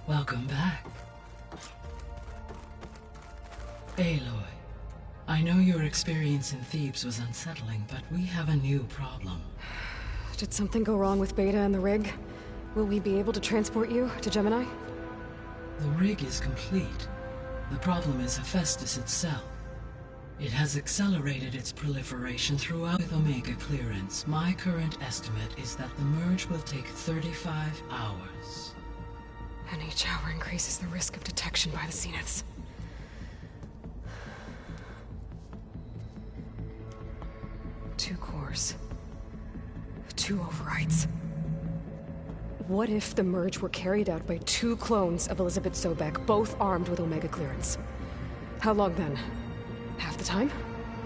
Welcome back. Aloy, I know your experience in Thebes was unsettling, but we have a new problem. Did something go wrong with Beta and the rig? Will we be able to transport you to Gemini? The rig is complete. The problem is Hephaestus itself. It has accelerated its proliferation throughout with Omega clearance. My current estimate is that the merge will take 35 hours. And each hour increases the risk of detection by the Zeniths. Two cores. Two overrides. What if the merge were carried out by two clones of Elizabeth Sobek, both armed with Omega clearance? How long then? Half the time?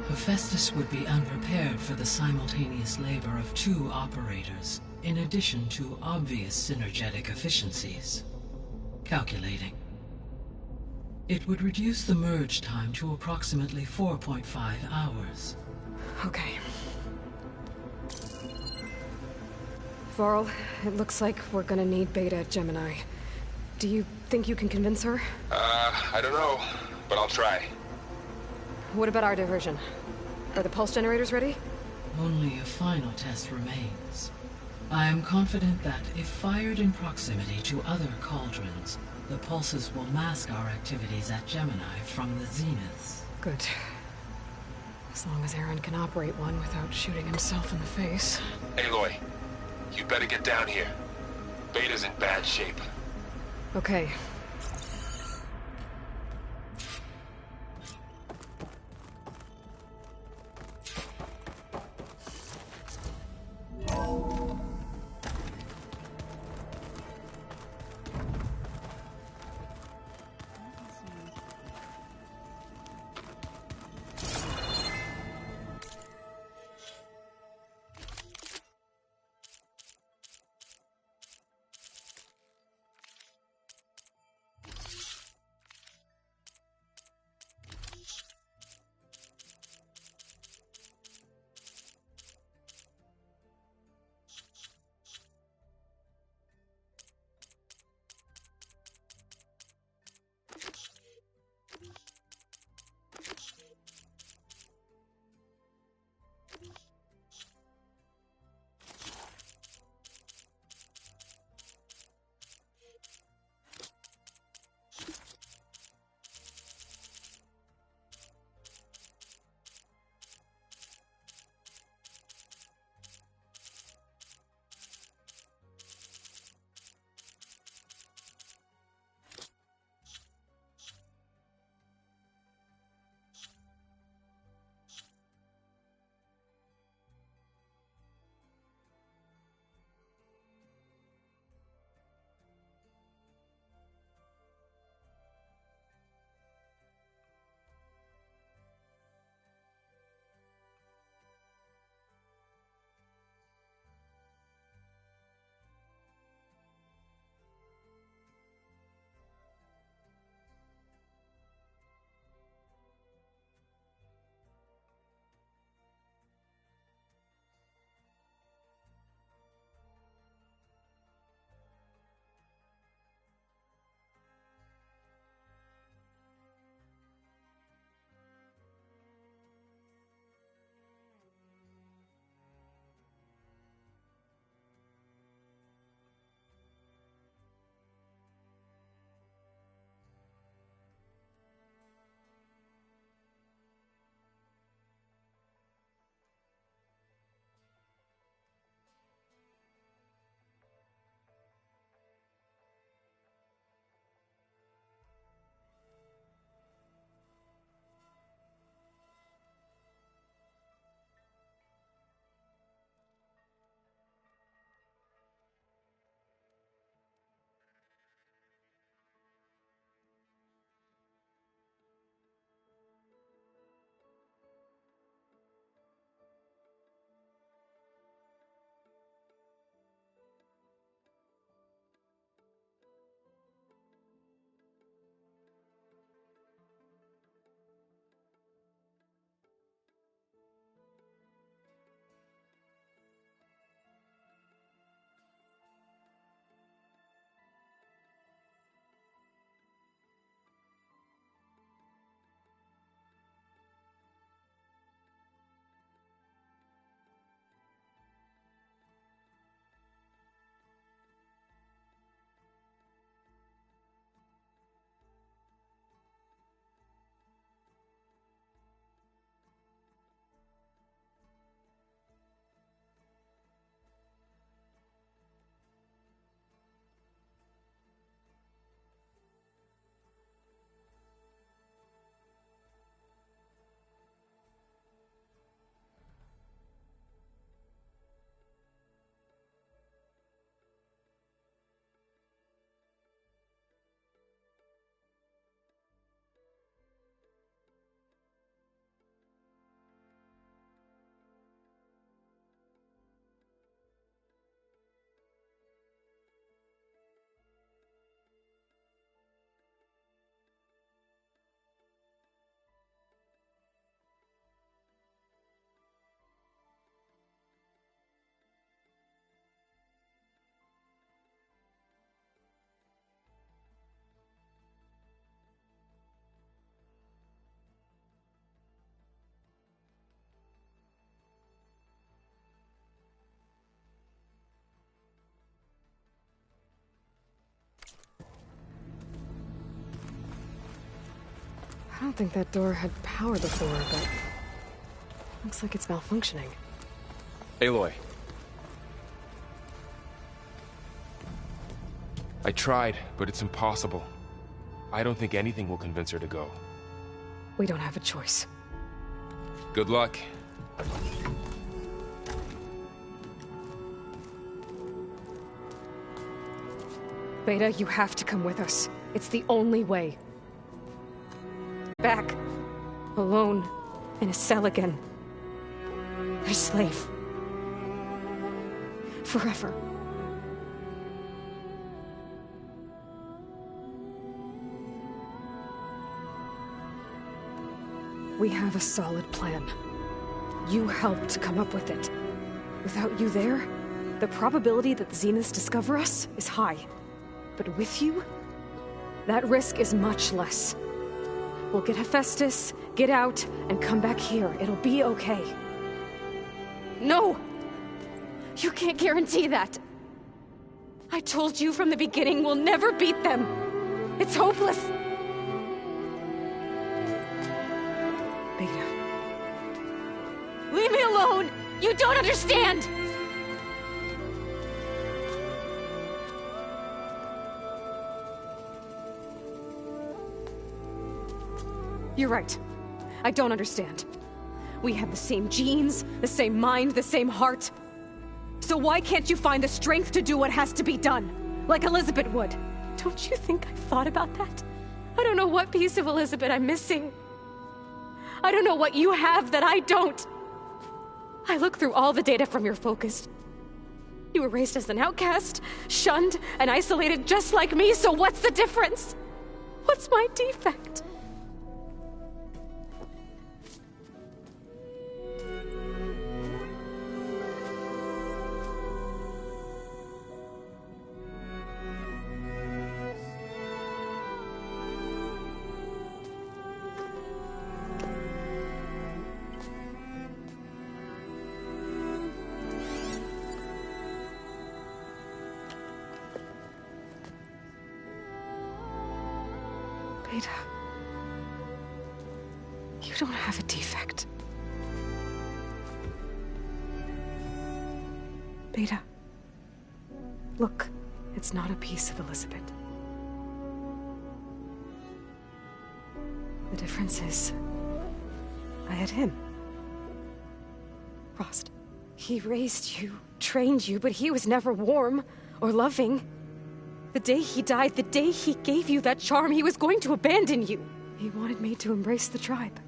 Hephaestus would be unprepared for the simultaneous labor of two operators, in addition to obvious synergetic efficiencies. Calculating. It would reduce the merge time to approximately 4.5 hours. Okay. Varl, it looks like we're gonna need Beta at Gemini. Do you think you can convince her? I don't know, but I'll try. What about our diversion? Are the pulse generators ready? Only a final test remains. I am confident that if fired in proximity to other cauldrons, the pulses will mask our activities at Gemini from the Zeniths. Good. As long as Aaron can operate one without shooting himself in the face. Aloy, you better get down here. Beta's in bad shape. Okay. I don't think that door had power before, but... looks like it's malfunctioning. Aloy. I tried, but it's impossible. I don't think anything will convince her to go. We don't have a choice. Good luck. Beta, you have to come with us. It's the only way. Back. Alone. In a cell again. A slave. Forever. We have a solid plan. You helped come up with it. Without you there, the probability that the Zeniths discover us is high. But with you, that risk is much less. We'll get Hephaestus, get out, and come back here. It'll be okay. No! You can't guarantee that! I told you from the beginning we'll never beat them! It's hopeless! Beta. Leave me alone! You don't understand! You're right. I don't understand. We have the same genes, the same mind, the same heart. So why can't you find the strength to do what has to be done? Like Elizabeth would. Don't you think I've thought about that? I don't know what piece of Elizabeth I'm missing. I don't know what you have that I don't. I look through all the data from your focus. You were raised as an outcast, shunned, and isolated just like me, so what's the difference? What's my defect? Beta, you don't have a defect. Beta, look, it's not a piece of Elizabeth. The difference is, I had him. Rost. He raised you, trained you, but he was never warm or loving. The day he died, the day he gave you that charm, he was going to abandon you. He wanted me to embrace the tribe.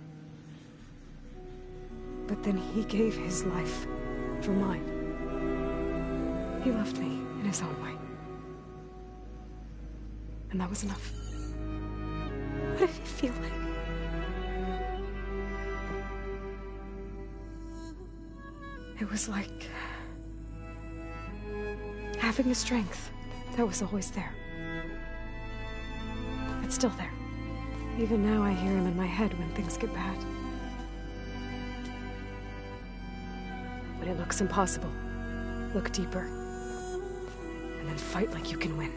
But then he gave his life for mine. He loved me in his own way. And that was enough. What did it feel like? It was like having the strength that was always there. It's still there. Even now I hear him in my head when things get bad. When it looks impossible, look deeper. And then fight like you can win.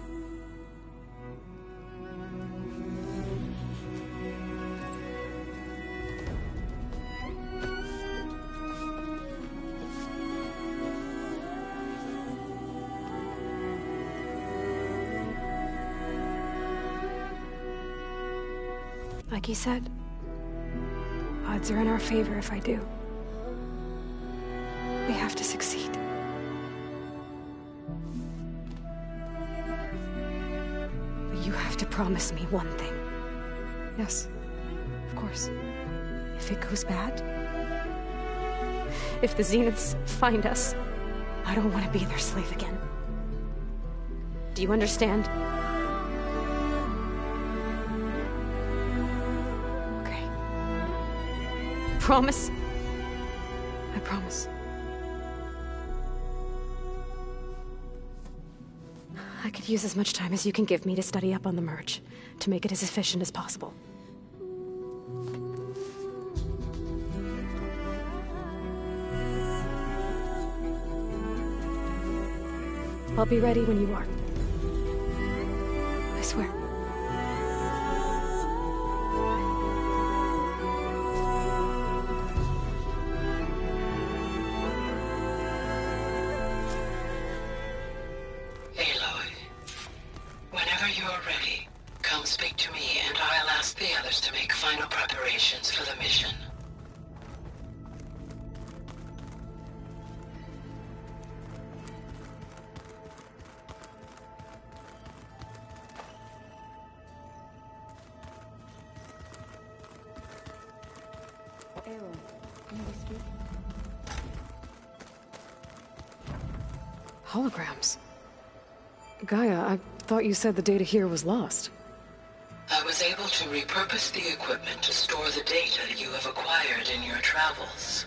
Like he said, odds are in our favor if I do. We have to succeed. But you have to promise me one thing. Yes, of course. If it goes bad, if the Zeniths find us, I don't want to be their slave again. Do you understand? Promise? I promise. I could use as much time as you can give me to study up on the merge, to make it as efficient as possible. I'll be ready when you are. I swear. holograms. Gaia, I thought you said the data here was lost. I was able to repurpose the equipment to store the data you have acquired in your travels.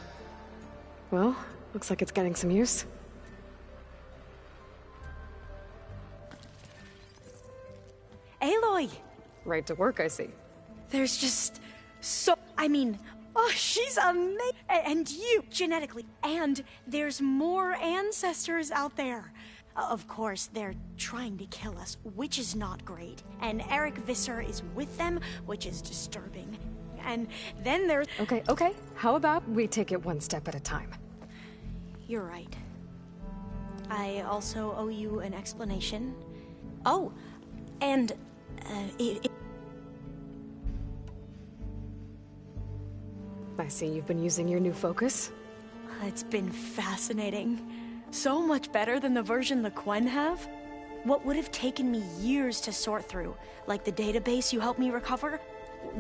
Well, looks like it's getting some use. Aloy! Right to work, I see. There's just oh, she's amazing! And you, genetically. And there's more ancestors out there. Of course, they're trying to kill us, which is not great. And Eric Visser is with them, which is disturbing. And then there's... Okay. How about we take it one step at a time? You're right. I also owe you an explanation. Oh, and... I see you've been using your new focus. It's been fascinating. So much better than the version the Quen have. What would have taken me years to sort through, like the database you helped me recover,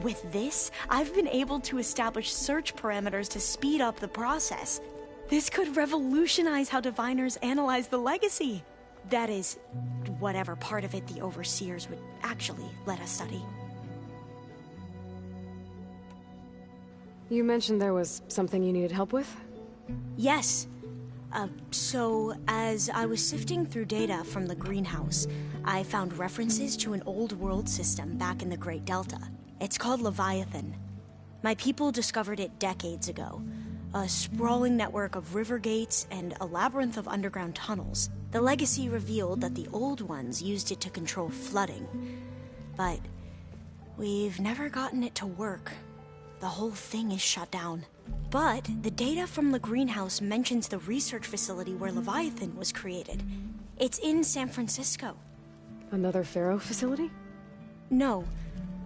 with this, I've been able to establish search parameters to speed up the process. This could revolutionize how diviners analyze the legacy. That is, whatever part of it the overseers would actually let us study. You mentioned there was something you needed help with? Yes. So, as I was sifting through data from the greenhouse, I found references to an old world system back in the Great Delta. It's called Leviathan. My people discovered it decades ago. A sprawling network of river gates and a labyrinth of underground tunnels. The legacy revealed that the old ones used it to control flooding. But we've never gotten it to work. The whole thing is shut down. But the data from the greenhouse mentions the research facility where Leviathan was created. It's in San Francisco. Another Pharaoh facility? No.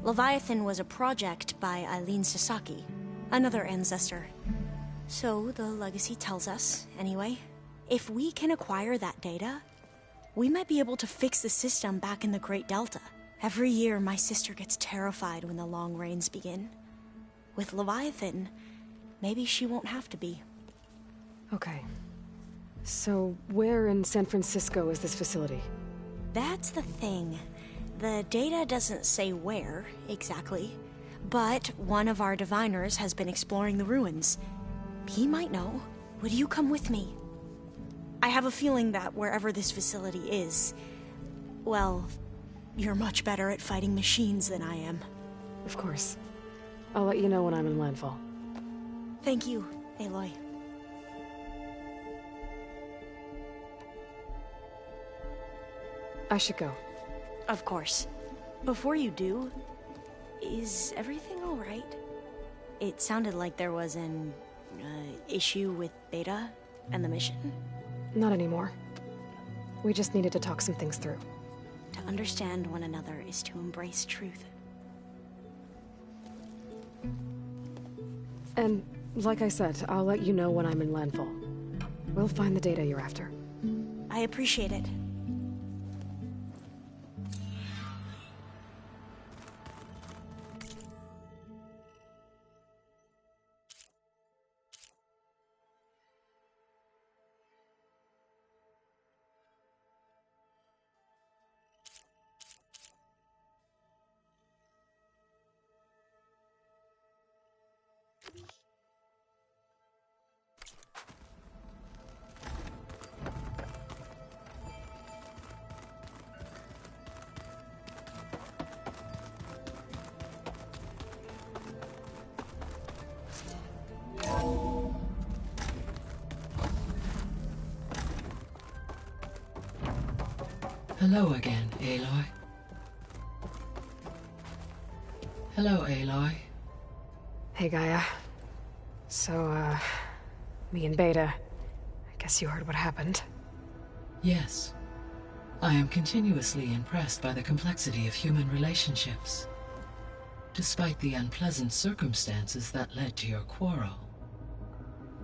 Leviathan was a project by Eileen Sasaki, another ancestor. So the legacy tells us, anyway, if we can acquire that data, we might be able to fix the system back in the Great Delta. Every year, my sister gets terrified when the long rains begin. With Leviathan, maybe she won't have to be. Okay. So, where in San Francisco is this facility? That's the thing. The data doesn't say where, exactly. But one of our diviners has been exploring the ruins. He might know. Would you come with me? I have a feeling that wherever this facility is, well, you're much better at fighting machines than I am. Of course. I'll let you know when I'm in landfall. Thank you, Aloy. I should go. Of course. Before you do, is everything alright? It sounded like there was an issue with Beta and the mission. Not anymore. We just needed to talk some things through. To understand one another is to embrace truth. And, like I said, I'll let you know when I'm in landfall. We'll find the data you're after. I appreciate it. Hello again, Aloy. Hello, Aloy. Hey, Gaia. So, me and Beta, I guess you heard what happened. Yes. I am continuously impressed by the complexity of human relationships. Despite the unpleasant circumstances that led to your quarrel,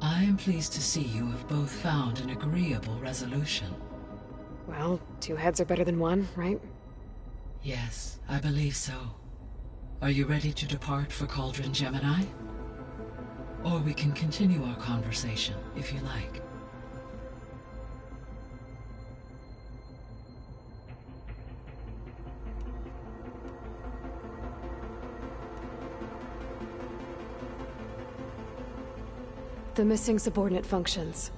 I am pleased to see you have both found an agreeable resolution. Well, two heads are better than one, right? Yes, I believe so. Are you ready to depart for Cauldron Gemini? Or we can continue our conversation, if you like. The missing subordinate functions.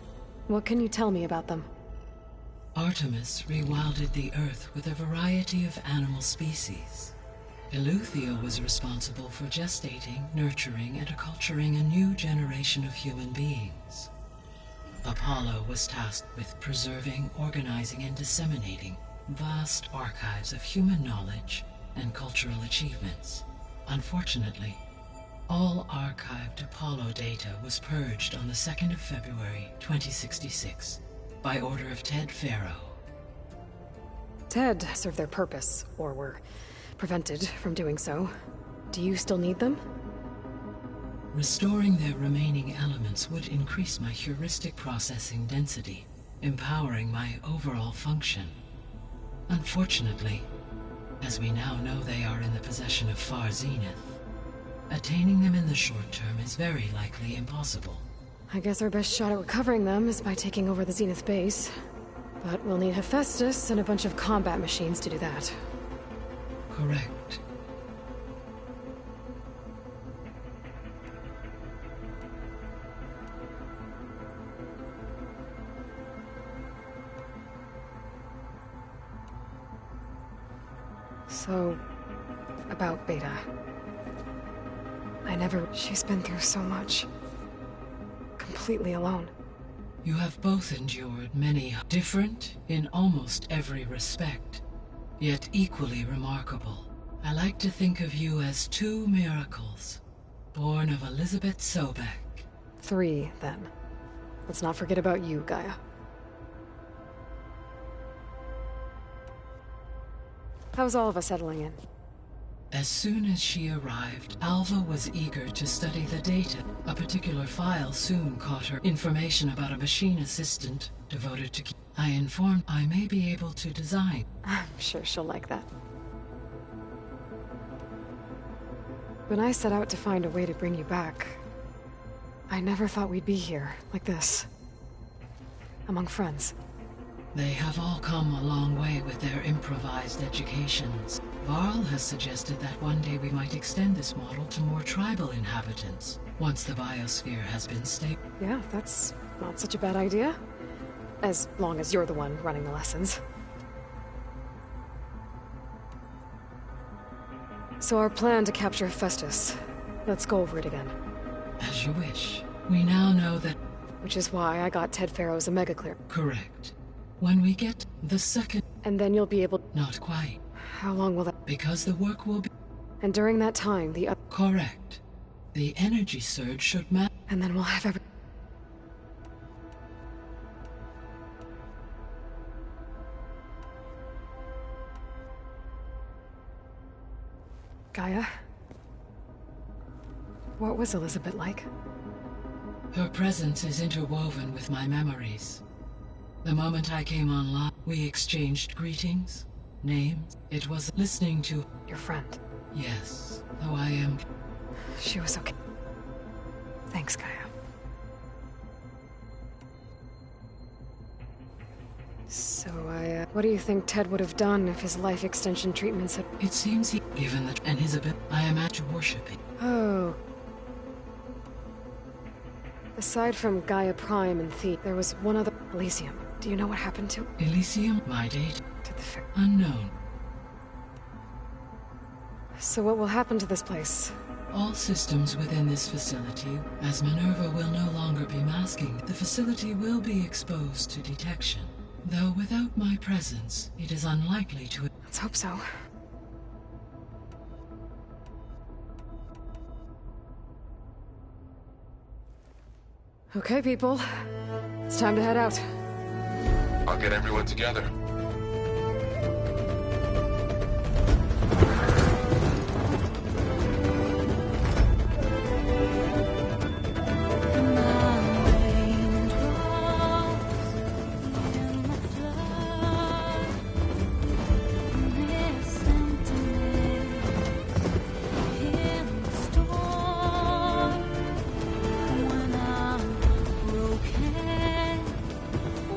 What can you tell me about them? Artemis rewilded the Earth with a variety of animal species. Eleuthia was responsible for gestating, nurturing, and acculturating a new generation of human beings. Apollo was tasked with preserving, organizing, and disseminating vast archives of human knowledge and cultural achievements. Unfortunately, all archived Apollo data was purged on the 2nd of February, 2066, by order of Ted Faro. Ted served their purpose, or were prevented from doing so. Do you still need them? Restoring their remaining elements would increase my heuristic processing density, empowering my overall function. Unfortunately, as we now know they are in the possession of Far Zenith, attaining them in the short term is very likely impossible. I guess our best shot at recovering them is by taking over the Zenith base. But we'll need Hephaestus and a bunch of combat machines to do that. Correct. So, about Beta. She's been through so much. Completely alone. You have both endured many different in almost every respect, yet equally remarkable. I like to think of you as two miracles, born of Elizabeth Sobek. 3, then. Let's not forget about you, Gaia. How's all of us settling in? As soon as she arrived, Alva was eager to study the data. A particular file soon caught her information about a machine assistant devoted to... I informed I may be able to design. I'm sure she'll like that. When I set out to find a way to bring you back, I never thought we'd be here, like this. Among friends. They have all come a long way with their improvised educations. Varl has suggested that one day we might extend this model to more tribal inhabitants, once the biosphere has been stable. Yeah, that's not such a bad idea. As long as you're the one running the lessons. So our plan to capture Hephaestus. Let's go over it again. As you wish. We now know that... Which is why I got Ted Faro's Omega Clear. Correct. When we get the second... And then you'll be able... Not quite. How long will that... Because the work will be... And during that time, the... Correct. The energy surge should match... And then we'll have every... Gaia? What was Elizabeth like? Her presence is interwoven with my memories. The moment I came online, we exchanged greetings, names. It was listening to... Your friend. Yes, though I am... She was okay. Thanks, Gaia. So what do you think Ted would have done if his life extension treatments had... It seems he... Given that... And his ability... I am at worshiping. Oh. Aside from Gaia Prime and Thebe, there was one other... Elysium. Do you know what happened to... Elysium? My date? To the fair... Unknown. So what will happen to this place? All systems within this facility, as Minerva will no longer be masking, the facility will be exposed to detection. Though without my presence, it is unlikely to... Let's hope so. Okay, people. It's time to head out. I'll get everyone together.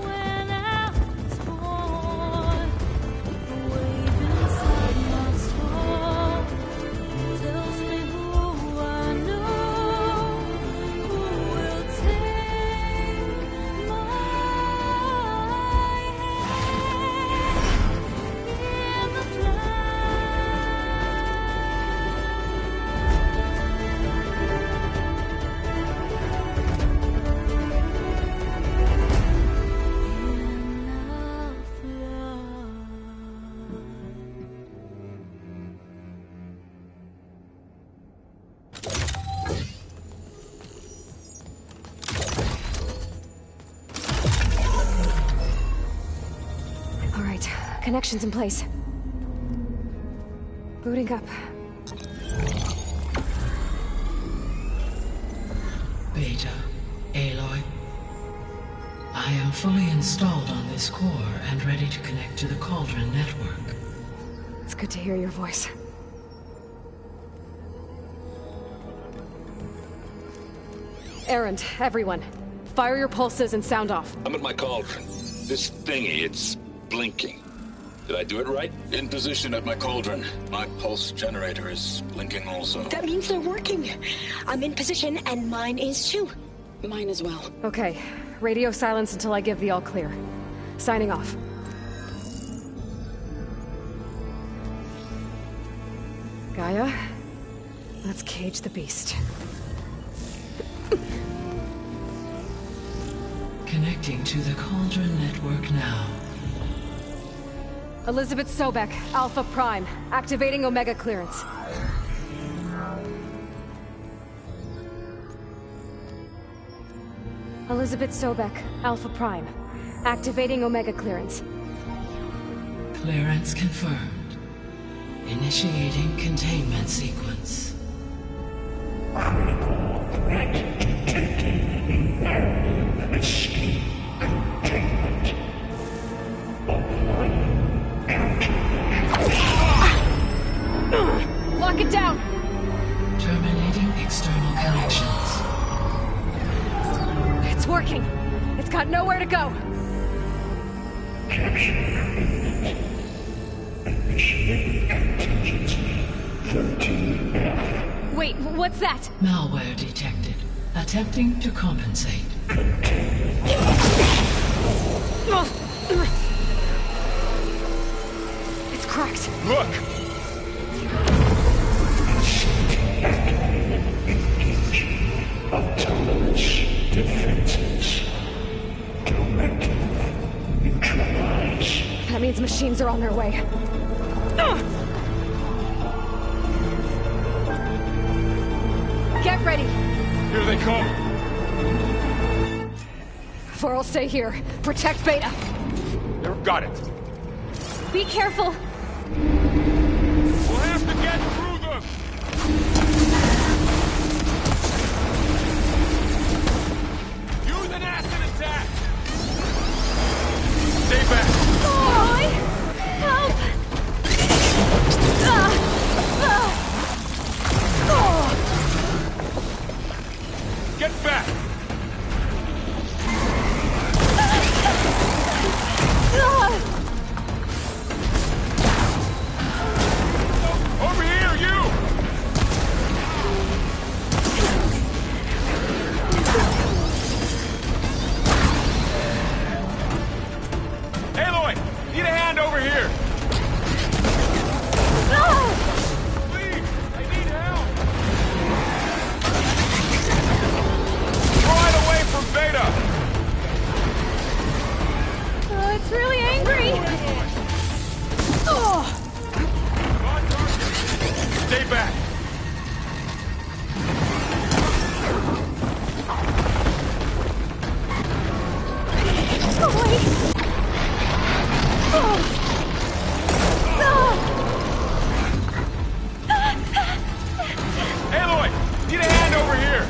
When I was born Connection's in place. Booting up. Beta, Aloy. I am fully installed on this core and ready to connect to the Cauldron network. It's good to hear your voice. Errand, everyone. Fire your pulses and sound off. I'm at my cauldron. This thingy, it's blinking. Did I do it right? In position at my cauldron. My pulse generator is blinking also. That means they're working. I'm in position, and mine is too. Mine as well. Okay. Radio silence until I give the all clear. Signing off. Gaia, let's cage the beast. Connecting to the Cauldron network now. Elizabeth Sobek, Alpha Prime, activating Omega clearance. Elizabeth Sobek, Alpha Prime, activating Omega clearance. Clearance confirmed. Initiating containment sequence. Critical threat detected. Imperative escape containment. Applying countermeasures. Lock it down! Terminating external connections. It's working! It's got nowhere to go! Capture commitment. Initiating contingency 13F. Wait, what's that? Malware detected. Attempting to compensate. It's cracked. Look! Engaging autonomous defenses. Directive neutralize. That means machines are on their way. Get ready! Here they come! Vor'll stay here. Protect Beta. Never got it. Be careful! We'll have to get through them! Use an acid attack! Stay back! Boy! Help! Get back! Over here, you! Aloy! Need a hand over here! Please! I need help! Draw it away from Beta! Oh, it's really angry! Oh! Stay back! Aloy! Need a hand over here!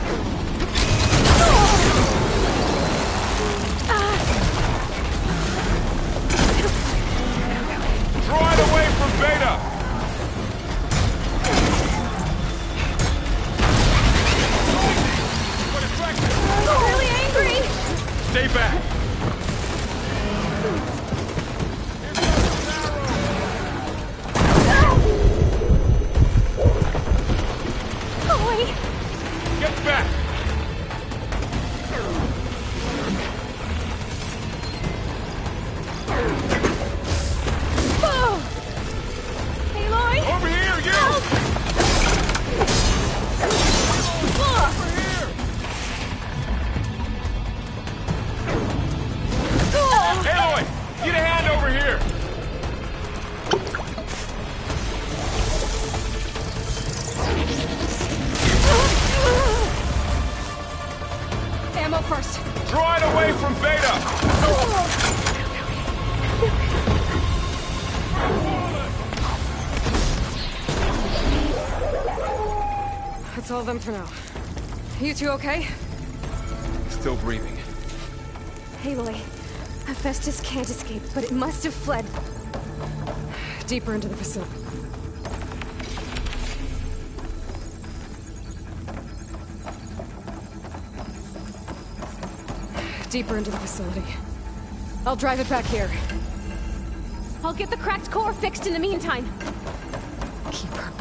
Draw it away from Beta! Really angry! Stay back! Boy! Get back! Oh! Aloy! Over here, you! Help! Over here! Aloy! Get a hand over here! Ammo first! Draw it away from Beta! That's all of them for now. You two okay? Still breathing. Aloy, Hephaestus can't escape, but it must have fled deeper into the facility. Deeper into the facility. I'll drive it back here. I'll get the cracked core fixed in the meantime. Keep her.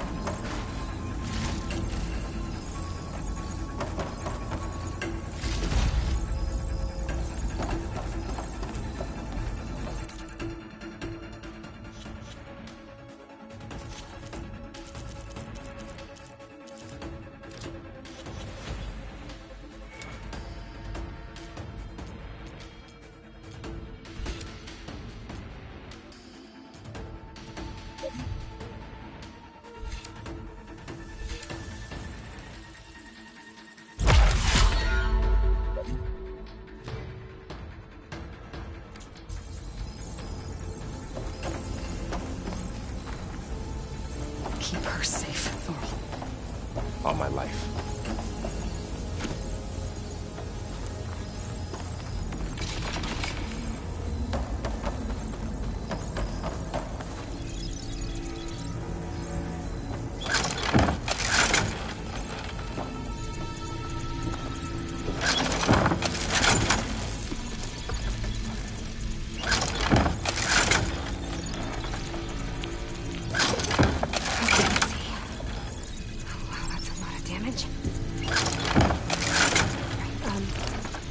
Keep her safe, Thorl. All my life.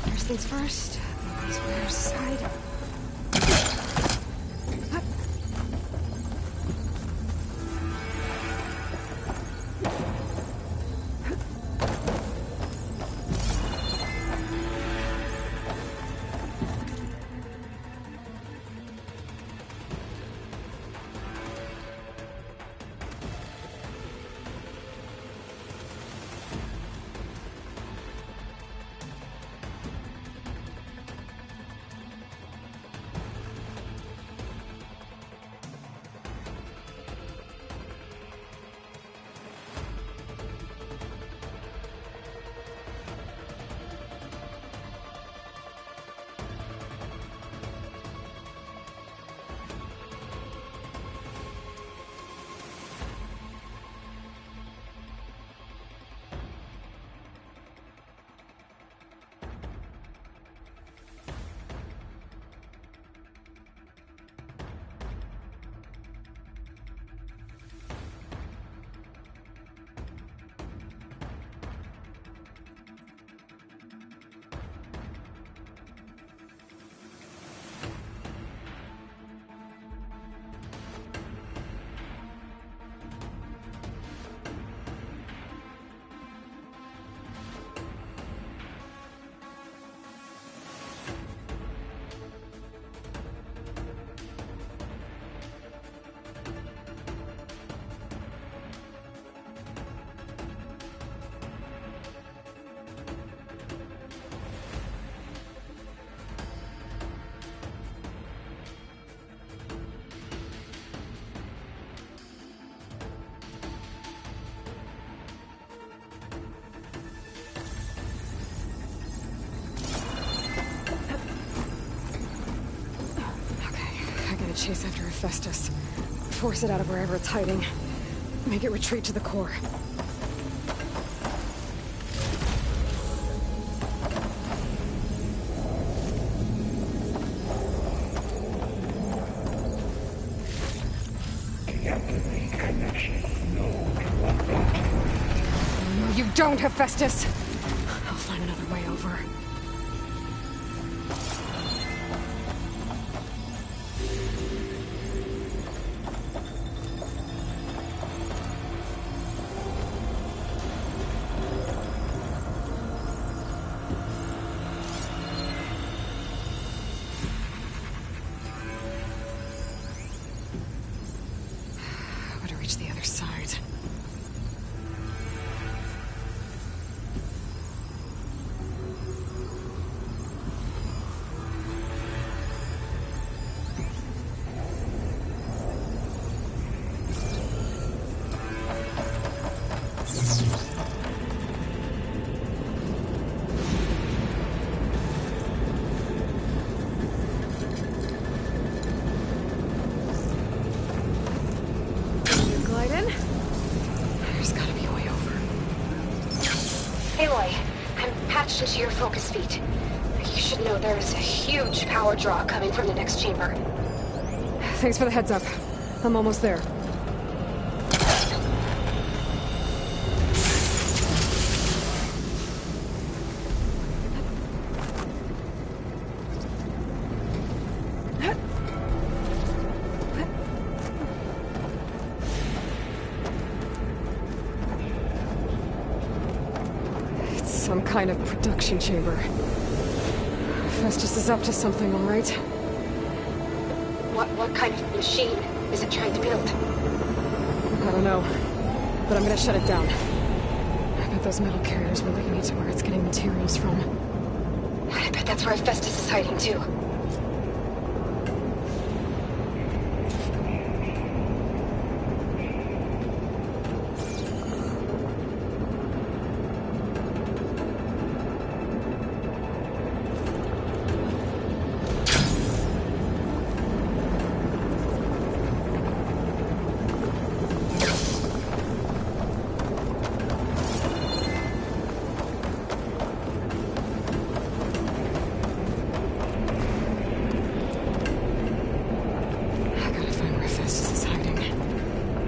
First things first, these wires aside. Chase after Hephaestus. Force it out of wherever it's hiding. Make it retreat to the core. Deactivate connection. Node 1. No, you don't, Hephaestus! I'll find another way over. Reach the other side. attention to your focus feed. You should know there is a huge power draw coming from the next chamber. Thanks for the heads up. I'm almost there. Some kind of production chamber. Festus is up to something, all right? What kind of machine is it trying to build? I don't know, but I'm gonna shut it down. I bet those metal carriers were leading me to where it's getting materials from. I bet that's where Festus is hiding too.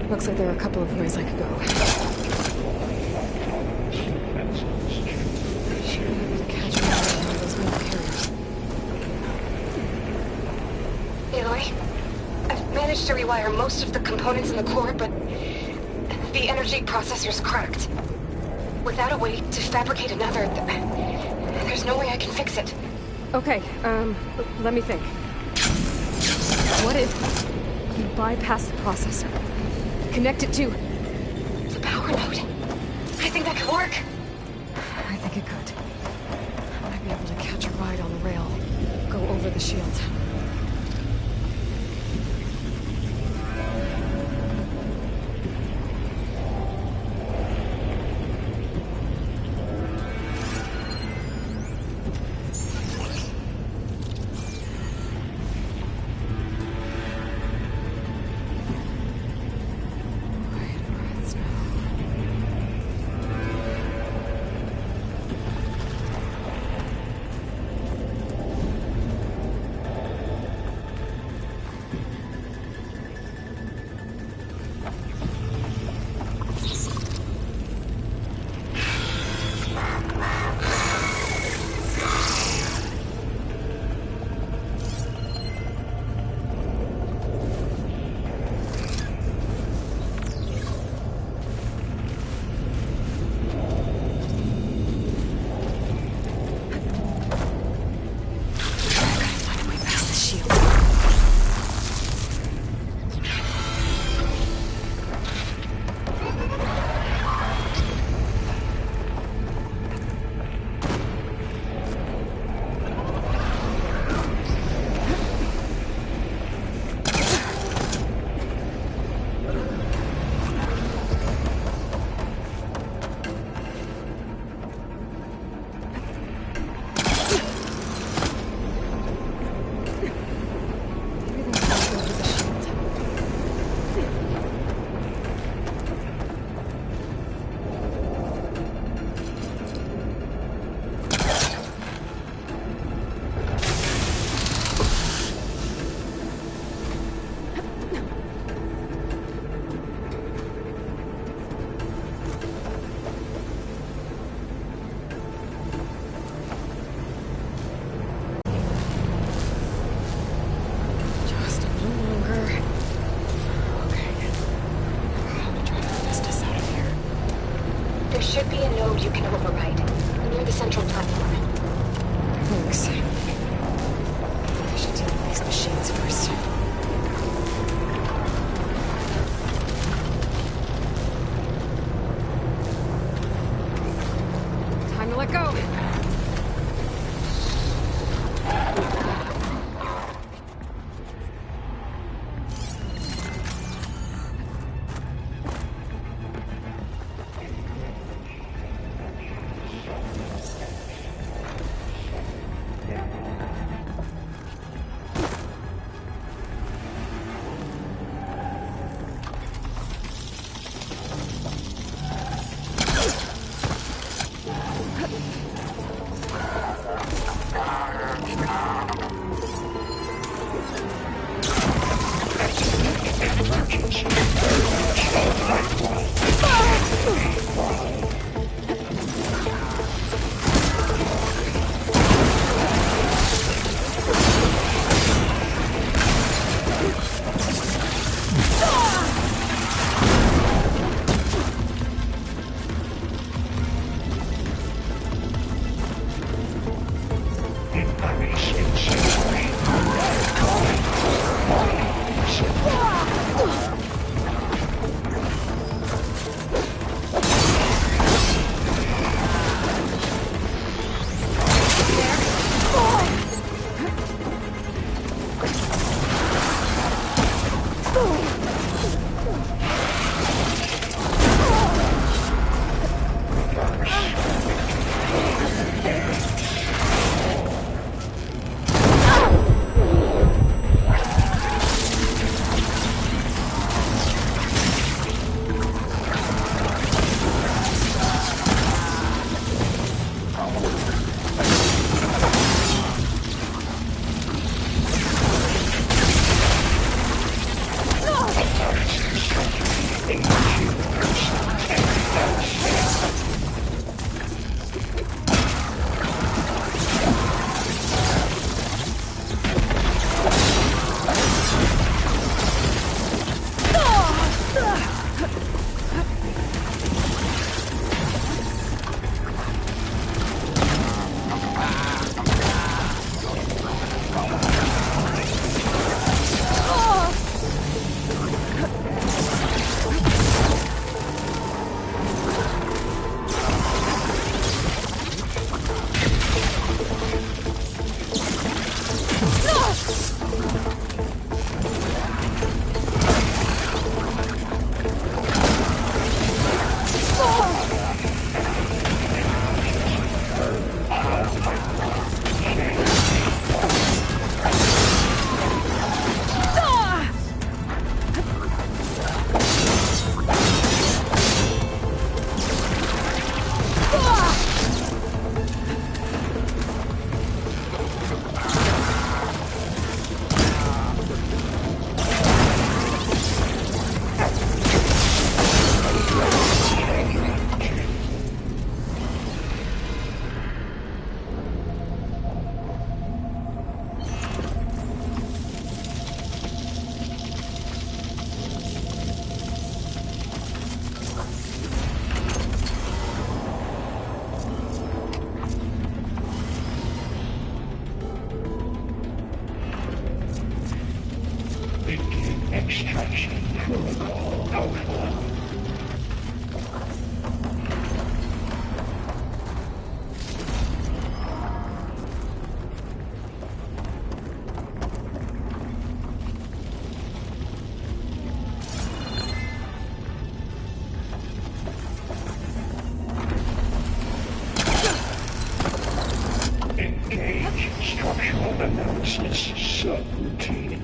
Looks like there are a couple of ways I could go. Should be able to catch one of those metal carriers. Aloy, I've managed to rewire most of the components in the core, but the energy processor's cracked. Without a way to fabricate another, there's no way I can fix it. Okay, let me think. What if you bypass the processor? Connect it to the power node. I think that could work. I think it could. I might be able to catch a ride on the rail, go over the shield. Extraction protocol alpha. Engage structural analysis subroutine.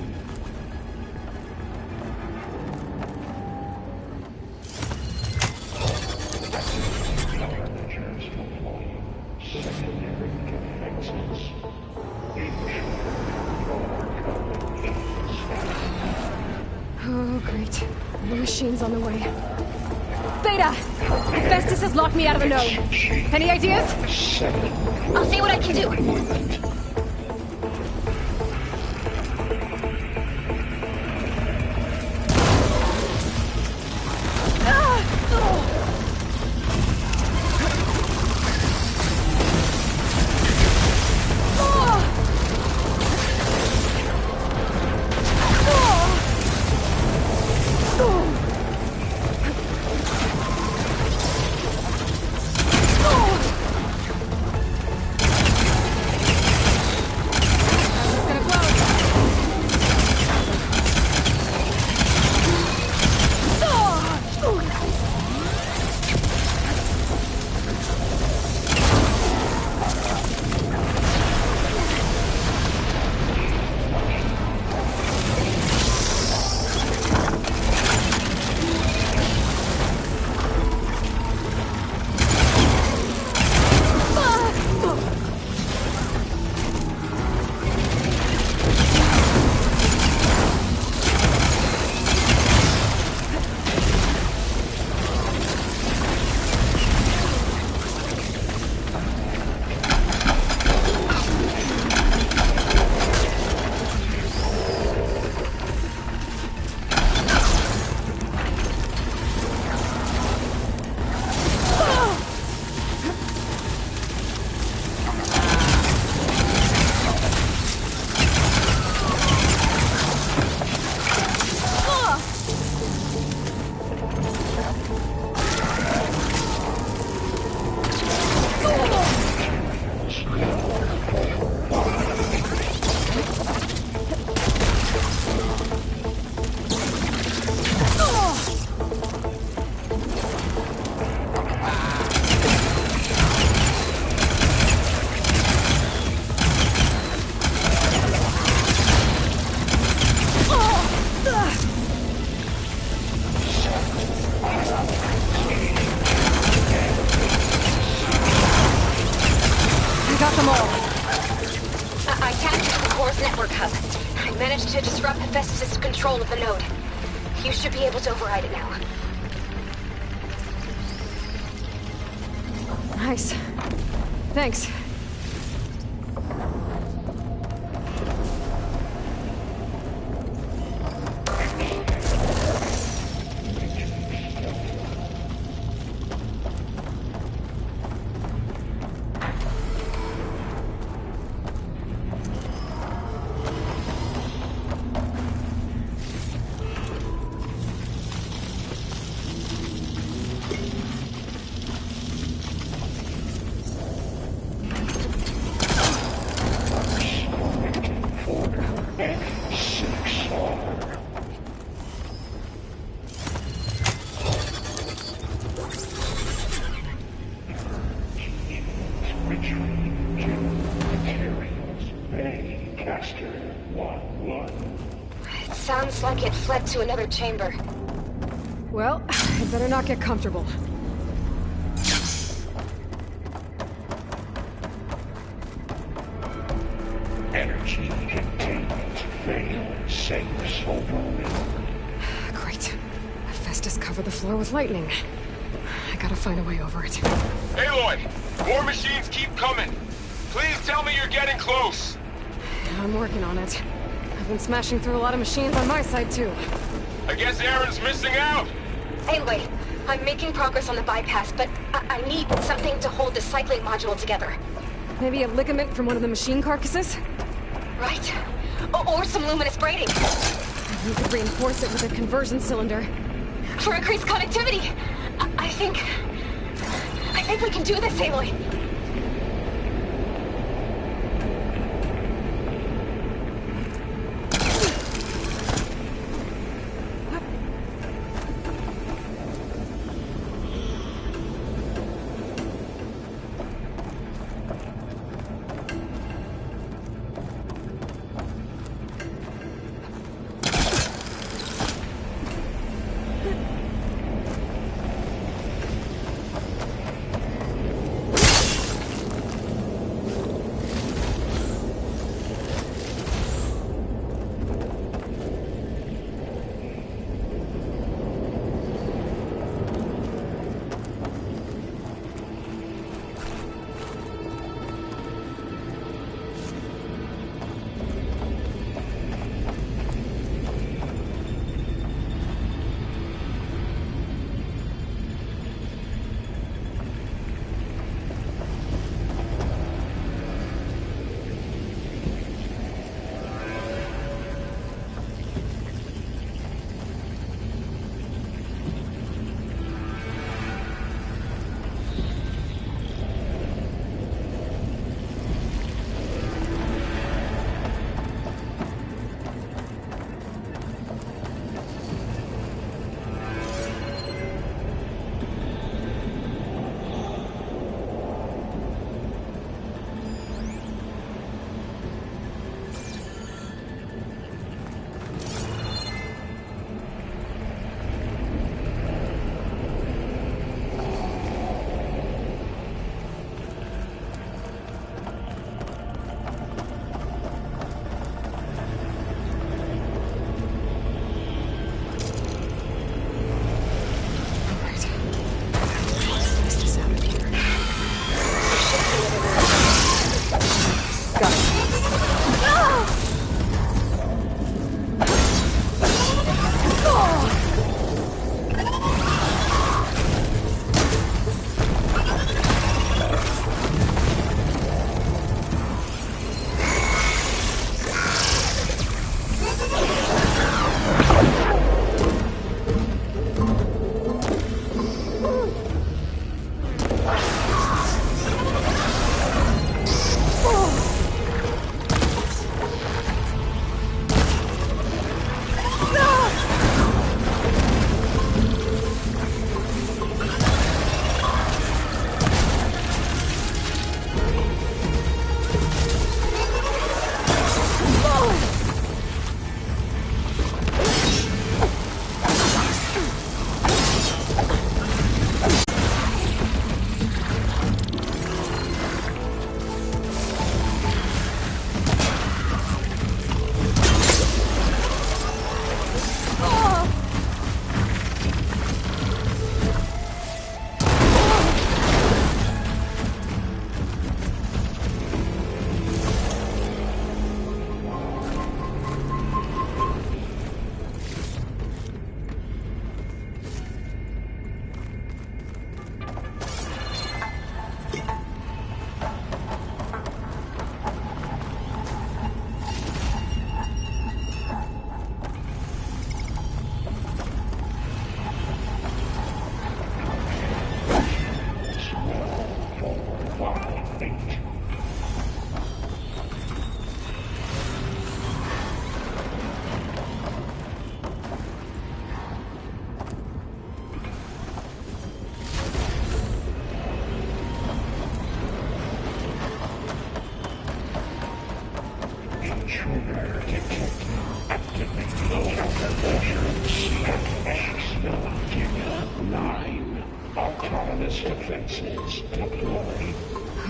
Countermeasures deployed. Secondary defenses. Oh, great. The machine's on the way. Beta! Festus has locked me out of the node. Any ideas? I'll see what I can do. Got them all. I tapped the core's network hub. I managed to disrupt Hephaestus' control of the node. You should be able to override it now. Nice. Thanks. Sounds like it fled to another chamber. Well, I better not get comfortable. Energy containment failed. Safe overload. Great. Hephaestus covered the floor with lightning. I gotta find a way over it. Aloy! More machines keep coming! Please tell me you're getting close! I'm working on it. I've been smashing through a lot of machines on my side, too. I guess Aaron's missing out! Anyway, I'm making progress on the bypass, but I need something to hold the cycling module together. Maybe a ligament from one of the machine carcasses? Right? Or some luminous braiding. You could reinforce it with a conversion cylinder. For increased connectivity! I think we can do this, Aloy!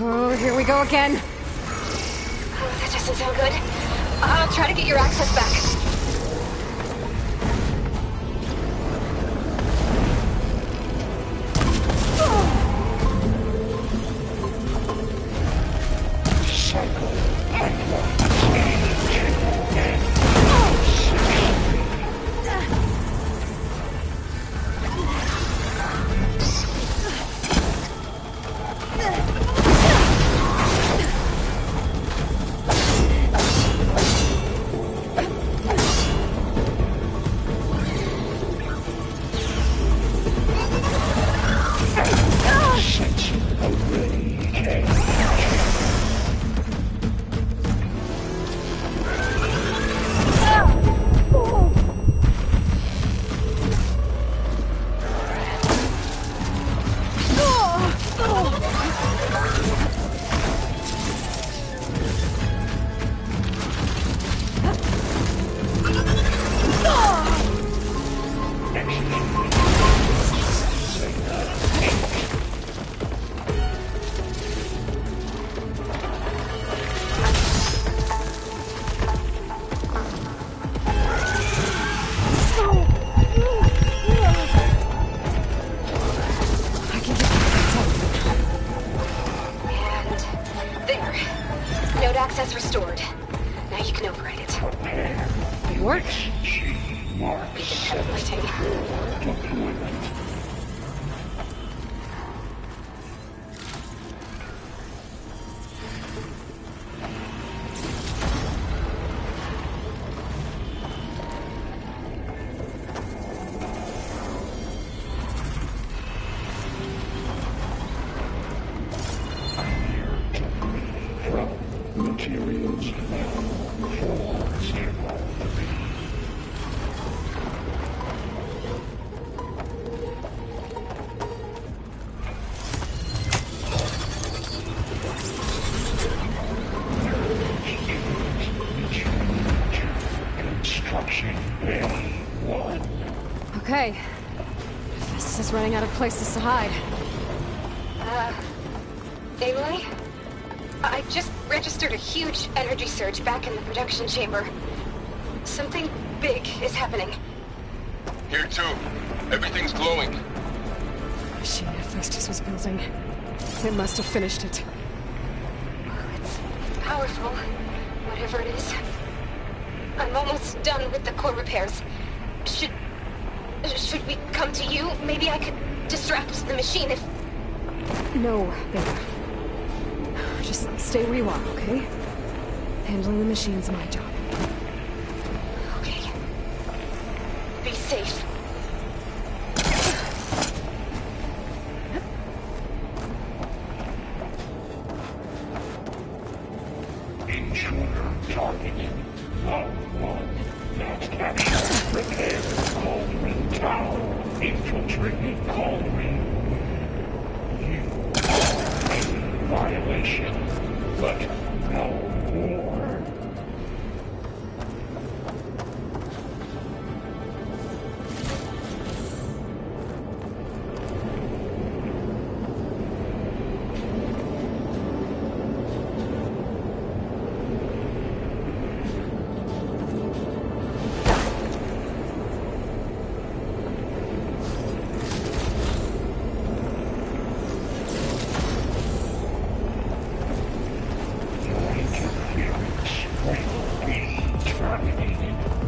Oh, here we go again. That doesn't sound good. I'll try to get your access back. work? G Mark We've been teleporting. deployment. Materials 403. Construction Bay 1. Okay. Festus is running out of places to hide. Emily? I just registered a huge energy surge back in the production chamber. Something big is happening. Here too. Everything's glowing. The machine Festus was building. It must have finished it. It's powerful, whatever it is. I'm almost done with the core repairs. Should we come to you? Maybe I could distract the machine if... No, Beta. Just stay where you are, okay? Handling the machine's my job. Okay. Be safe. Intruder targeted. One. Not captured. Repair Cauldron Tower. Infiltrated Cauldron. You are a violation, but no more.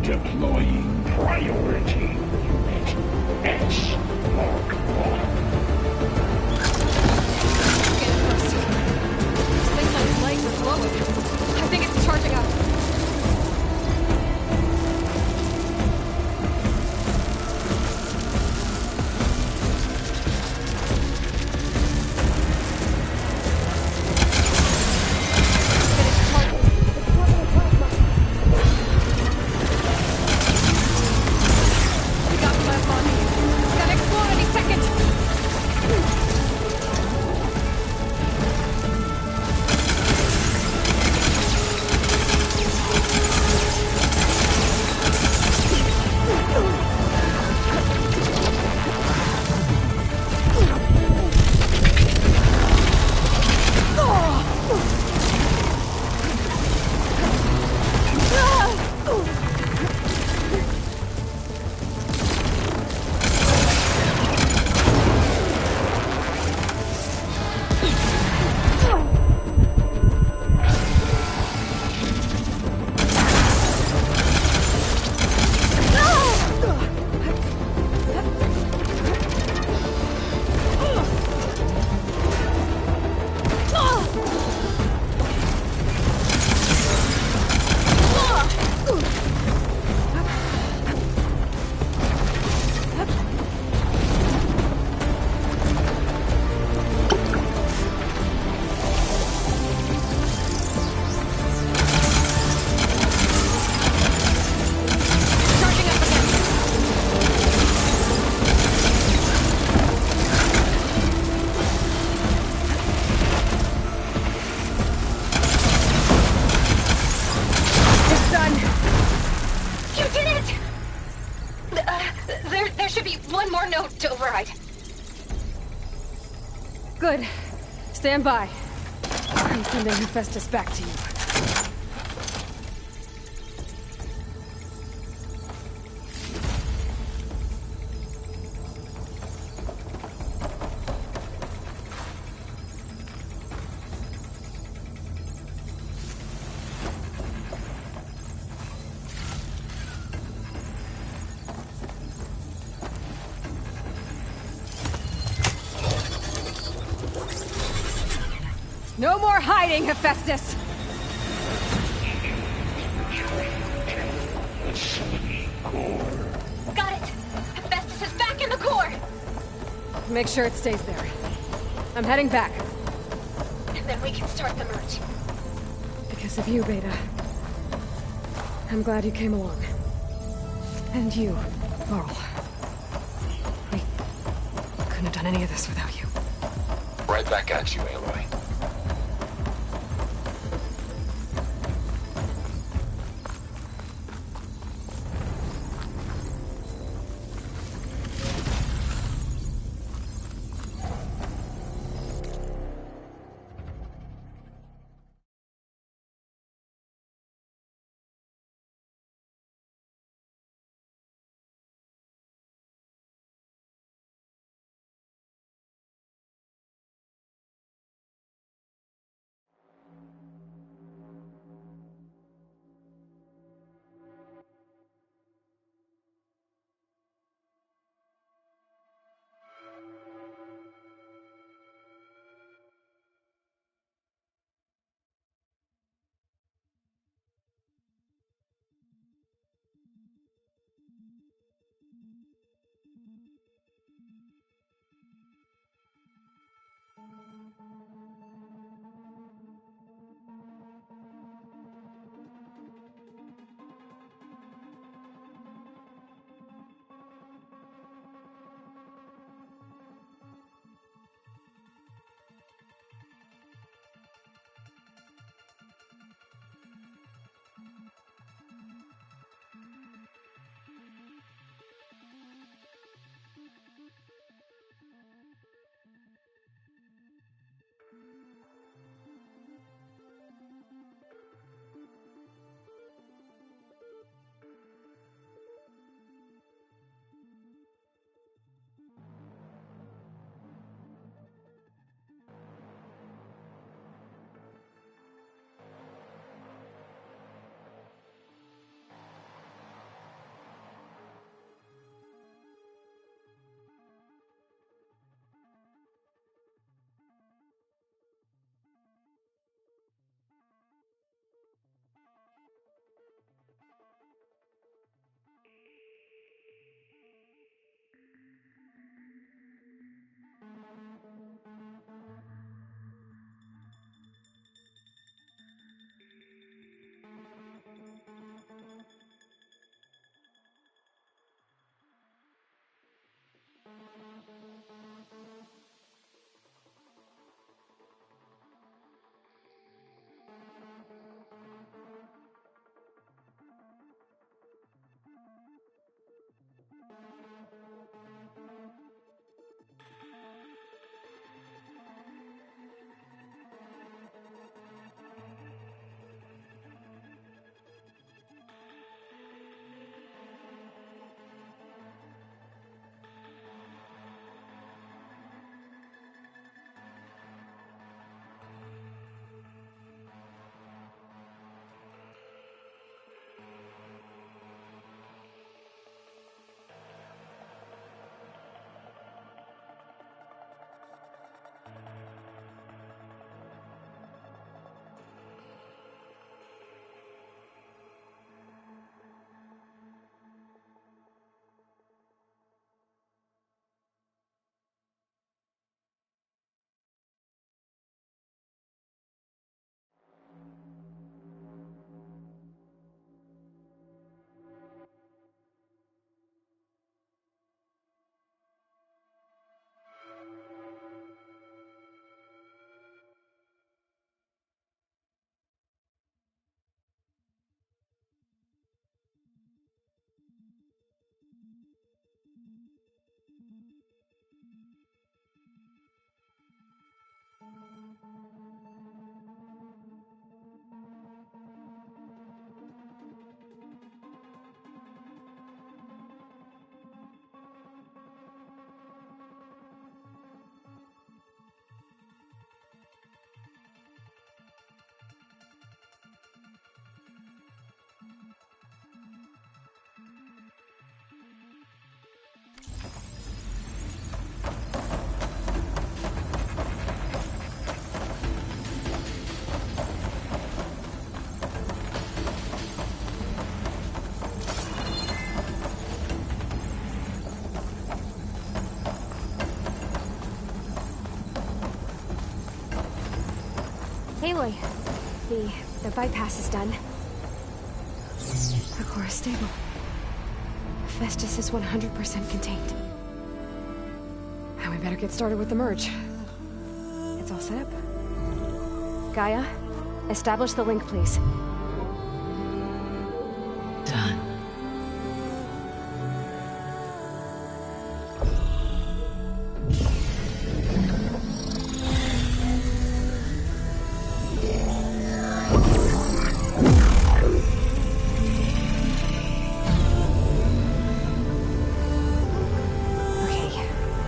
Deploying priority unit S Mark 1. Get it first. This thing's on its legs are glowing. I think it's charging up. We got the left on. It's gonna explode any second. Charging up again. It's done. You did it! There should be one more node to override. Good. Stand by. I'm sending Hephaestus back to you. hiding, Hephaestus? Got it! Hephaestus is back in the core! Make sure it stays there. I'm heading back. And then we can start the merge. Because of you, Beta. I'm glad you came along. And you, Carl. We couldn't have done any of this without you. Right back at you, Aloy. Aloy, the bypass is done. The core is stable. Festus is 100% contained. Now we better get started with the merge. It's all set up. Gaia, establish the link, please. Done.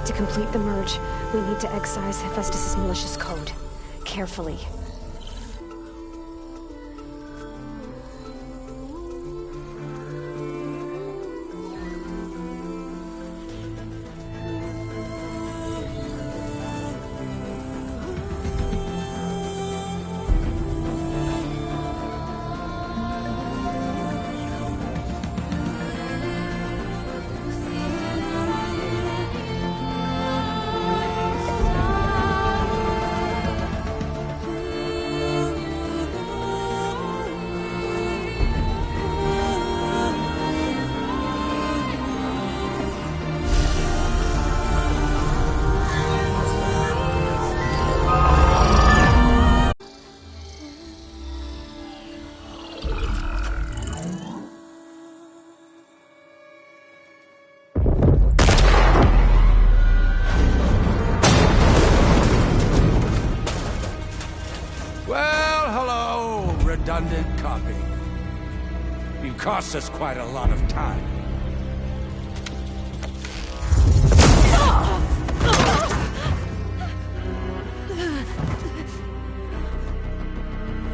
To complete the merge, we need to excise Hephaestus' malicious code. Carefully. Redundant copy. You cost us quite a lot of time.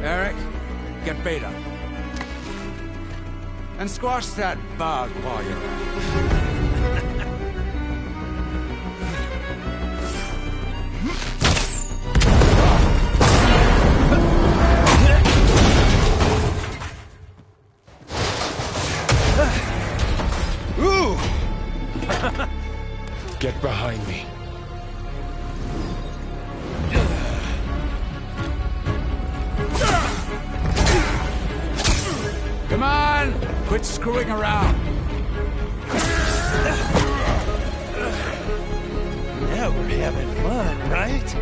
Eric, get Beta. And squash that bug while you're at it. Get behind me. Come on! Quit screwing around. Now we're having fun, right?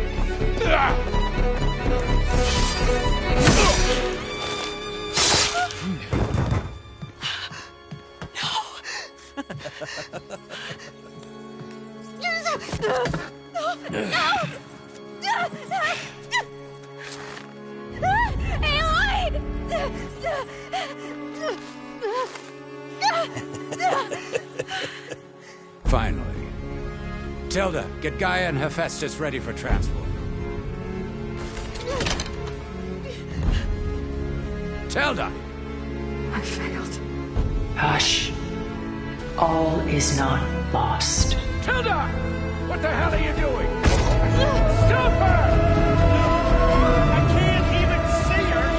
Finally. Tilda, get Gaia and Hephaestus ready for transport. Tilda! I failed. Hush. All is not lost. Tilda! What the hell are you doing? Stop her! I can't even see her!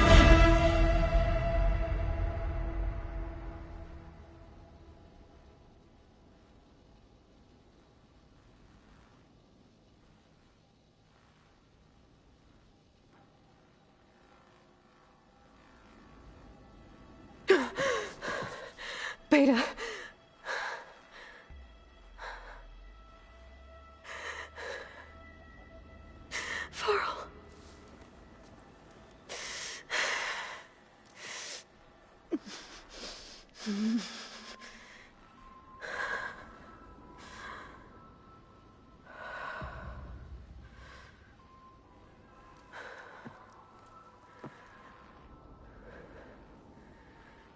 Beta. Varl.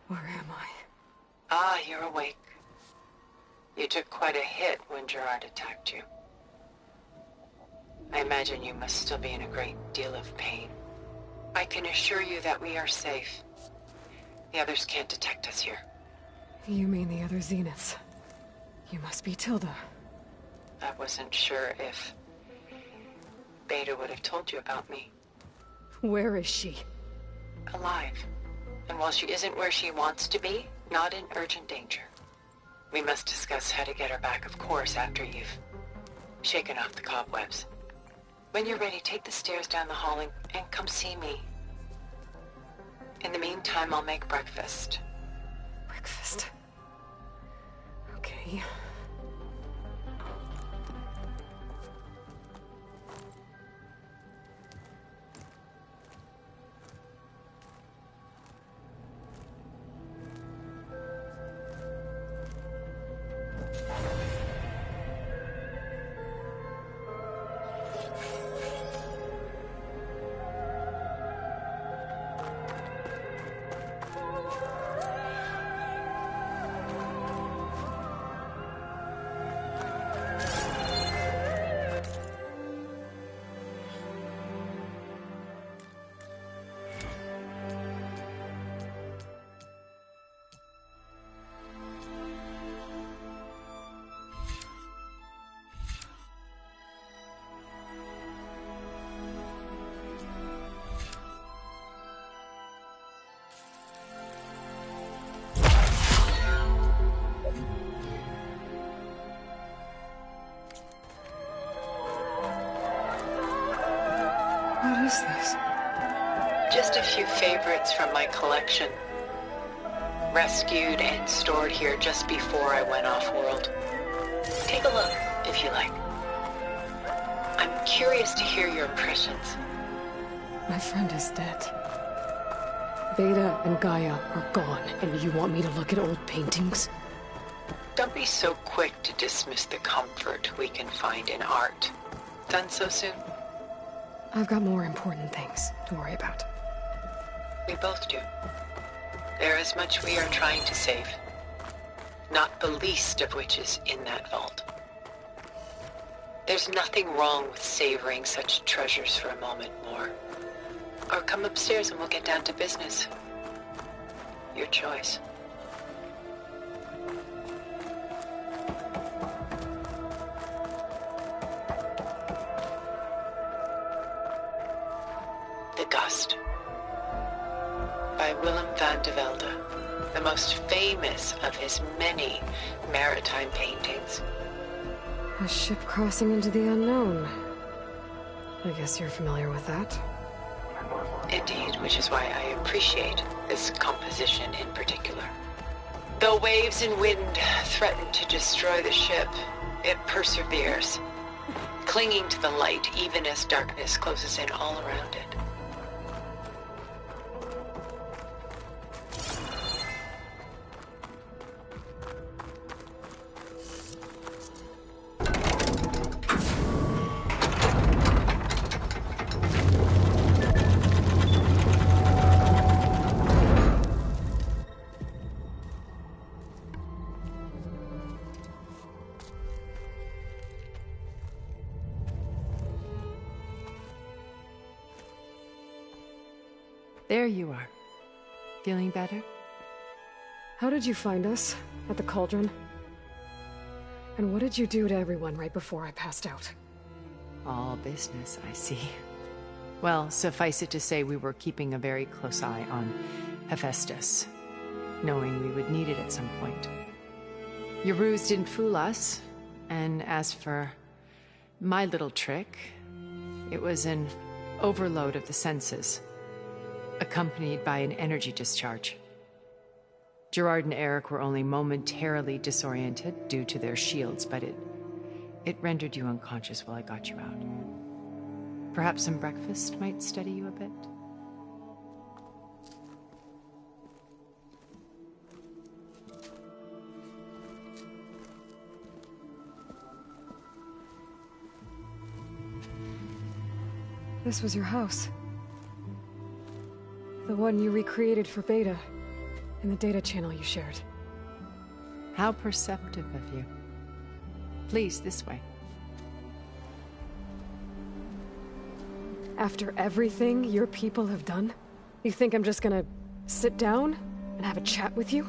Where am I? Ah, you're awake. You took quite a hit when Gerard attacked you. I imagine you must still be in a great deal of pain. I can assure you that we are safe. The others can't detect us here. You mean the other Zeniths? You must be Tilda. I wasn't sure if Beta would have told you about me. Where is she? Alive. And while she isn't where she wants to be, not in urgent danger. We must discuss how to get her back, of course, after you've shaken off the cobwebs. When you're ready, take the stairs down the hall and come see me. In the meantime, I'll make breakfast. Breakfast. Okay. What is this? Just a few favorites from my collection. Rescued and stored here just before I went off-world. Take a look, if you like. I'm curious to hear your impressions. My friend is dead. Beta and Gaia are gone, and you want me to look at old paintings? Don't be so quick to dismiss the comfort we can find in art. Done so soon? I've got more important things to worry about. We both do. There is much we are trying to save. Not the least of which is in that vault. There's nothing wrong with savoring such treasures for a moment more. Or come upstairs and we'll get down to business. Your choice. The Gust. By Willem van de Velde, the most famous of his many maritime paintings. A ship crossing into the unknown. I guess you're familiar with that. Indeed, which is why I appreciate this composition in particular. Though waves and wind threaten to destroy the ship, it perseveres, clinging to the light even as darkness closes in all around it. There you are. Feeling better? How did you find us? At the cauldron? And what did you do to everyone right before I passed out? All business, I see. Well, suffice it to say we were keeping a very close eye on Hephaestus, knowing we would need it at some point. Your ruse didn't fool us, and as for my little trick, it was an overload of the senses, accompanied by an energy discharge. Gerard and Eric were only momentarily disoriented due to their shields, but it rendered you unconscious while I got you out. Perhaps some breakfast might steady you a bit? This was your house. The one you recreated for Beta, in the data channel you shared. How perceptive of you. Please, this way. After everything your people have done, you think I'm just gonna sit down and have a chat with you?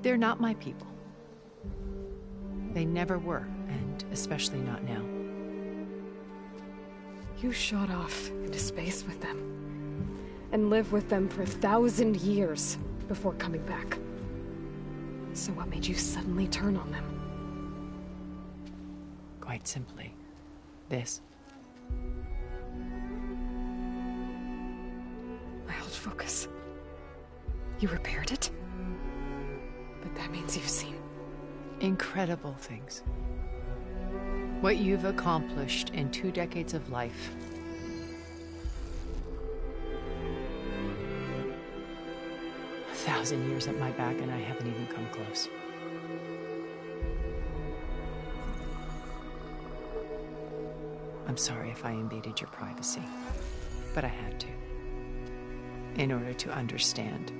They're not my people. They never were, and especially not now. You shot off into space with them. And lived with them for 1,000 years before coming back. So what made you suddenly turn on them? Quite simply, this. My old Focus. You repaired it? But that means you've seen... incredible things. What you've accomplished in 2 decades of life. A 1,000 years at my back and I haven't even come close. I'm sorry if I invaded your privacy, but I had to. In order to understand.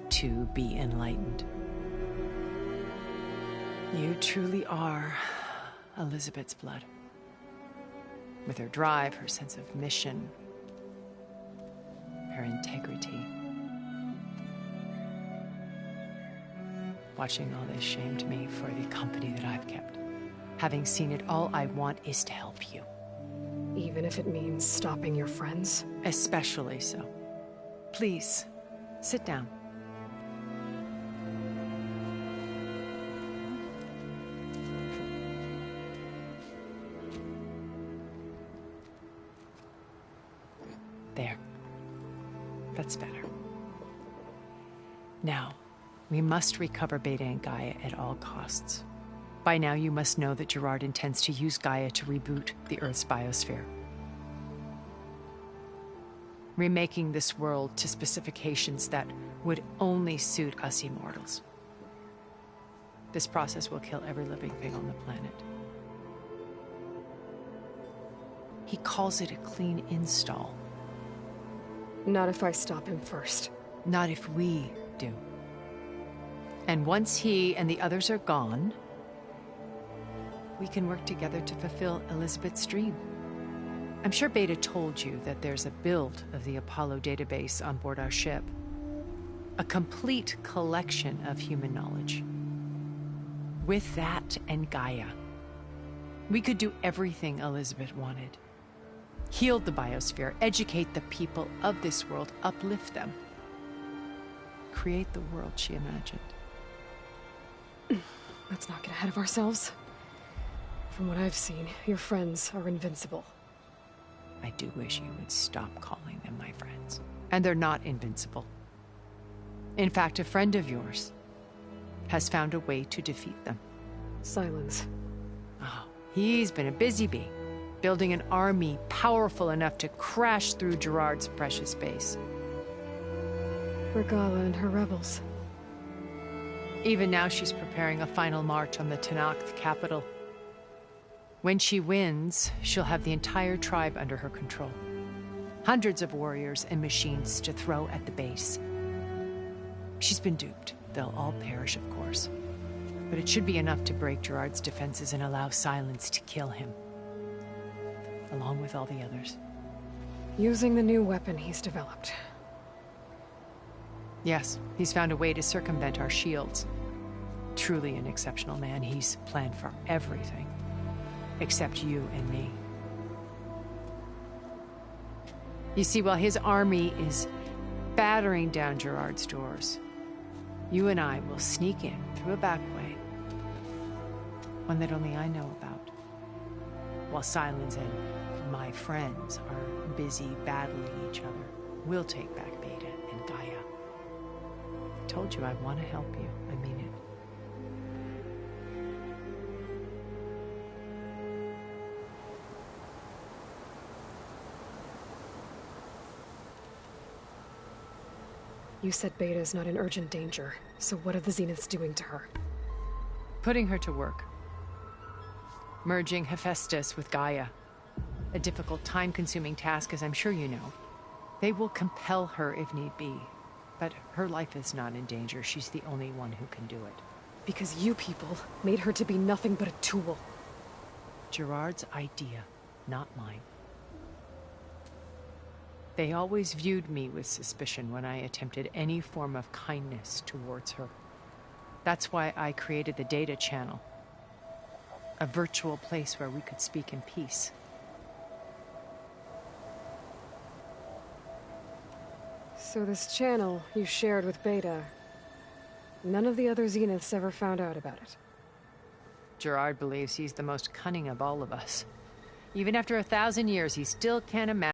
To be enlightened. You truly are Elizabeth's blood. With her drive, her sense of mission, her integrity. Watching all this shamed me for the company that I've kept. Having seen it, all I want is to help you. Even if it means stopping your friends? Especially so. Please, sit down. There. That's better. Now, we must recover Beta and Gaia at all costs. By now, you must know that Gerard intends to use Gaia to reboot the Earth's biosphere. Remaking this world to specifications that would only suit us immortals. This process will kill every living thing on the planet. He calls it a clean install. Not if I stop him first. Not if we do. And once he and the others are gone, we can work together to fulfill Elizabeth's dream. I'm sure Beta told you that there's a build of the Apollo database on board our ship. A complete collection of human knowledge. With that and Gaia, we could do everything Elizabeth wanted. Heal the biosphere, educate the people of this world, uplift them. Create the world she imagined. Let's not get ahead of ourselves. From what I've seen, your friends are invincible. I do wish you would stop calling them my friends. And they're not invincible. In fact, a friend of yours has found a way to defeat them. Silence. Oh, he's been a busy bee, building an army powerful enough to crash through Gerard's precious base. Regala and her rebels. Even now she's preparing a final march on the Tenakth capital. When she wins, she'll have the entire tribe under her control. Hundreds of warriors and machines to throw at the base. She's been duped. They'll all perish, of course. But it should be enough to break Gerard's defenses and allow Silence to kill him. Along with all the others. Using the new weapon he's developed. Yes, he's found a way to circumvent our shields. Truly an exceptional man. He's planned for everything. Except you and me. You see, while his army is battering down Gerard's doors, you and I will sneak in through a back way. One that only I know about. While Silence and my friends are busy battling each other, we'll take back Beta and Gaia. I told you I want to help you. I mean it. You said Beta's not in urgent danger, so what are the Zeniths doing to her? Putting her to work. Merging Hephaestus with Gaia. A difficult, time-consuming task, as I'm sure you know. They will compel her if need be. But her life is not in danger. She's the only one who can do it. Because you people made her to be nothing but a tool. Gerard's idea, not mine. They always viewed me with suspicion when I attempted any form of kindness towards her. That's why I created the data channel. A virtual place where we could speak in peace. So this channel you shared with Beta, none of the other Zeniths ever found out about it? Gerard believes he's the most cunning of all of us. Even after 1,000 years, he still can't imagine.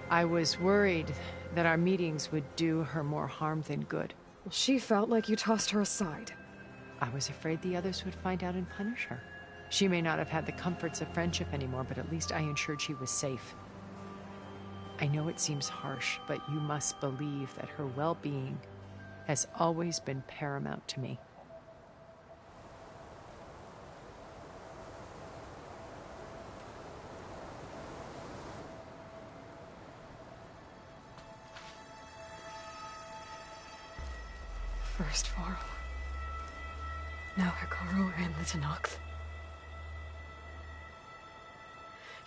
I was worried that our meetings would do her more harm than good. Well, she felt like you tossed her aside. I was afraid the others would find out and punish her. She may not have had the comforts of friendship anymore, but at least I ensured she was safe. I know it seems harsh, but you must believe that her well-being has always been paramount to me. First Varl, now Hikaru and the Tenakth.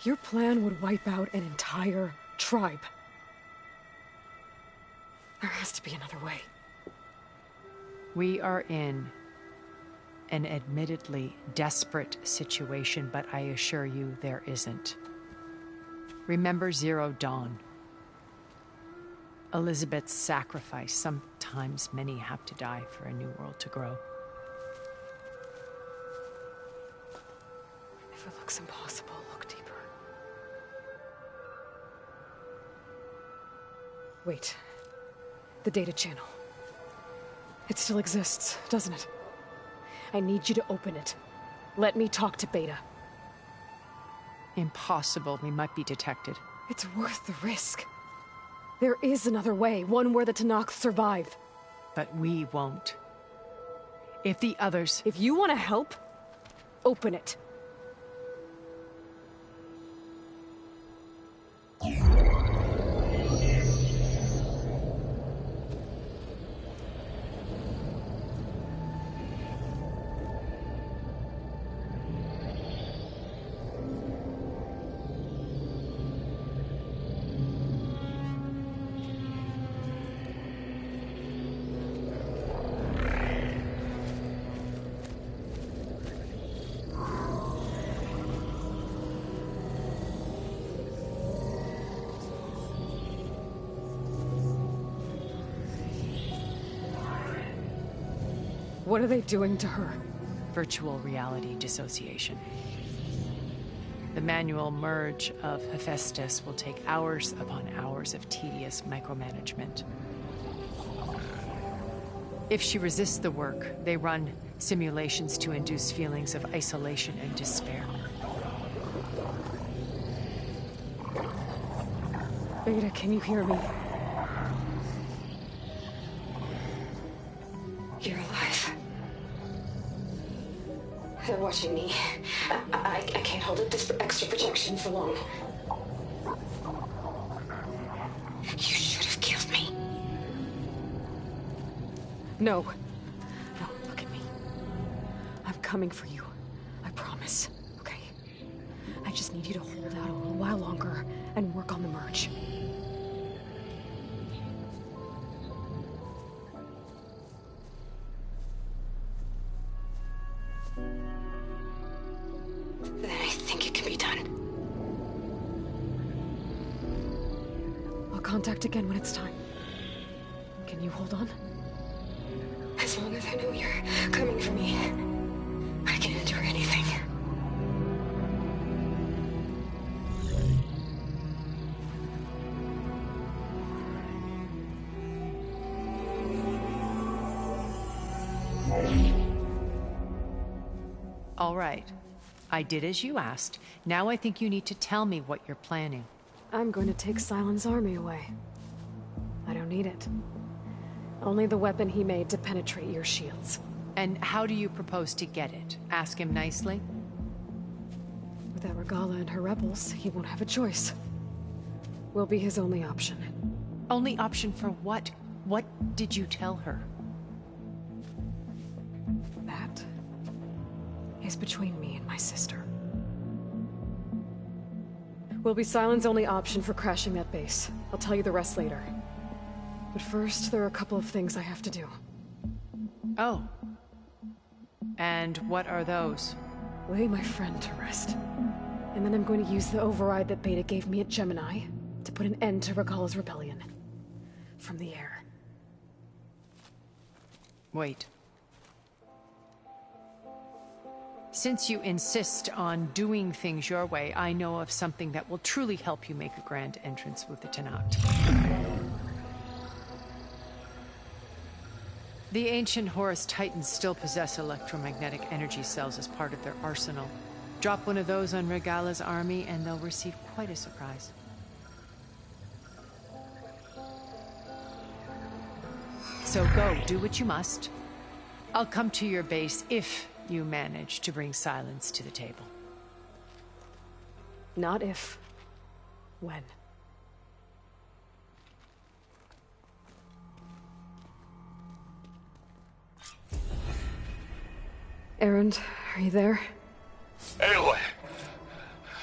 Your plan would wipe out an entire tribe. There has to be another way. We are in an admittedly desperate situation, but I assure you there isn't. Remember Zero Dawn. Elizabeth's sacrifice. Sometimes many have to die for a new world to grow. If it looks impossible, look deeper. Wait. The data channel. It still exists, doesn't it? I need you to open it. Let me talk to Beta. Impossible. We might be detected. It's worth the risk. There is another way, one where the Tenakth survive. But we won't. If the others... If you want to help, open it. What are they doing to her? Virtual reality dissociation. The manual merge of Hephaestus will take hours upon hours of tedious micromanagement. If she resists the work, they run simulations to induce feelings of isolation and despair. Beta, can you hear me? You're alive. They're watching me. I can't hold up this extra protection for long. You should have killed me. No. No, look at me. I'm coming for you. I promise. Okay? I just need you to hold out a little while longer and work on the merge. Then I think it can be done. I'll contact again when it's time. Can you hold on? As long as I know you're coming for me, I can endure anything. All right. I did as you asked. Now I think you need to tell me what you're planning. I'm going to take Silent's army away. I don't need it. Only the weapon he made to penetrate your shields. And how do you propose to get it? Ask him nicely? Without Regala and her rebels, he won't have a choice. We'll be his only option. Only option for what? What did you tell her? That is between me and my sister. Will be Silent's only option for crashing that base. I'll tell you the rest later. But first, there are a couple of things I have to do. Oh. And what are those? Lay my friend to rest. And then I'm going to use the override that Beta gave me at Gemini to put an end to Regala's rebellion. From the air. Wait. since you insist on doing things your way, I know of something that will truly help you make a grand entrance with the Tenat. The ancient Horus Titans still possess electromagnetic energy cells as part of their arsenal. Drop one of those on Regala's army and they'll receive quite a surprise. So go, do what you must. I'll come to your base if you manage to bring silence to the table. Not if. When. Erend, are you there? Aloy!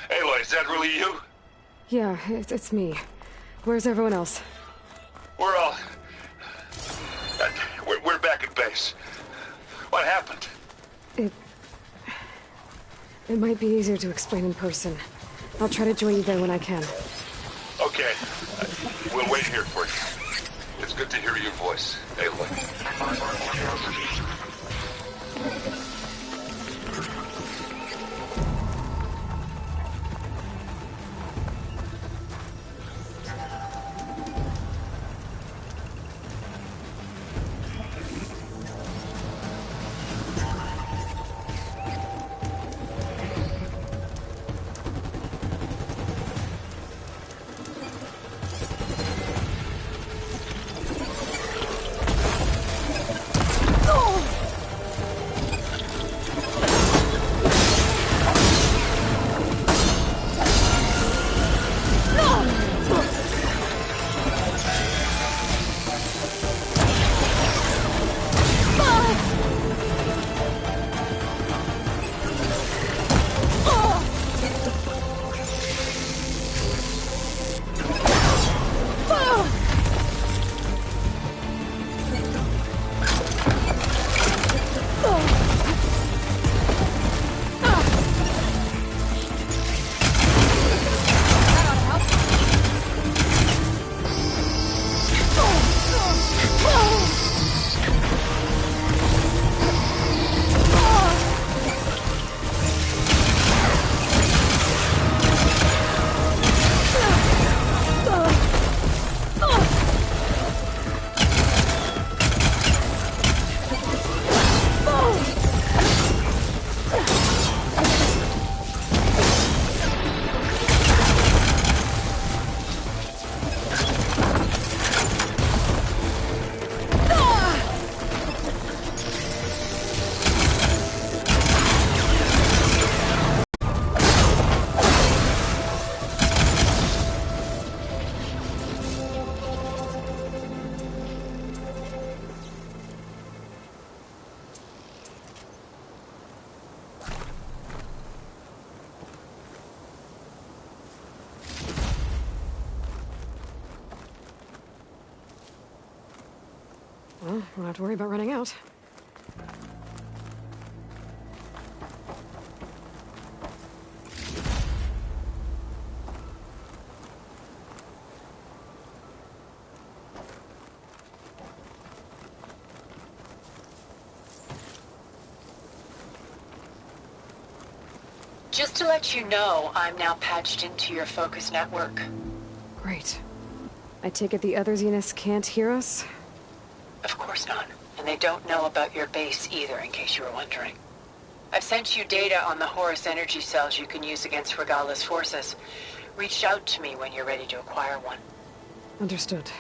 Aloy, is that really you? Yeah, it's me. Where's everyone else? We're all... We're back at base. What happened? It might be easier to explain in person. I'll try to join you there when I can. Okay. We'll wait here for you. It's good to hear your voice, Aloy. Well, won't have to worry about running out. Just to let you know, I'm now patched into your focus network. Great. I take it the other Zeniths can't hear us? Of course not. And they don't know about your base either, in case you were wondering. I've sent you data on the Horus energy cells you can use against Regala's forces. Reach out to me when you're ready to acquire one. Understood.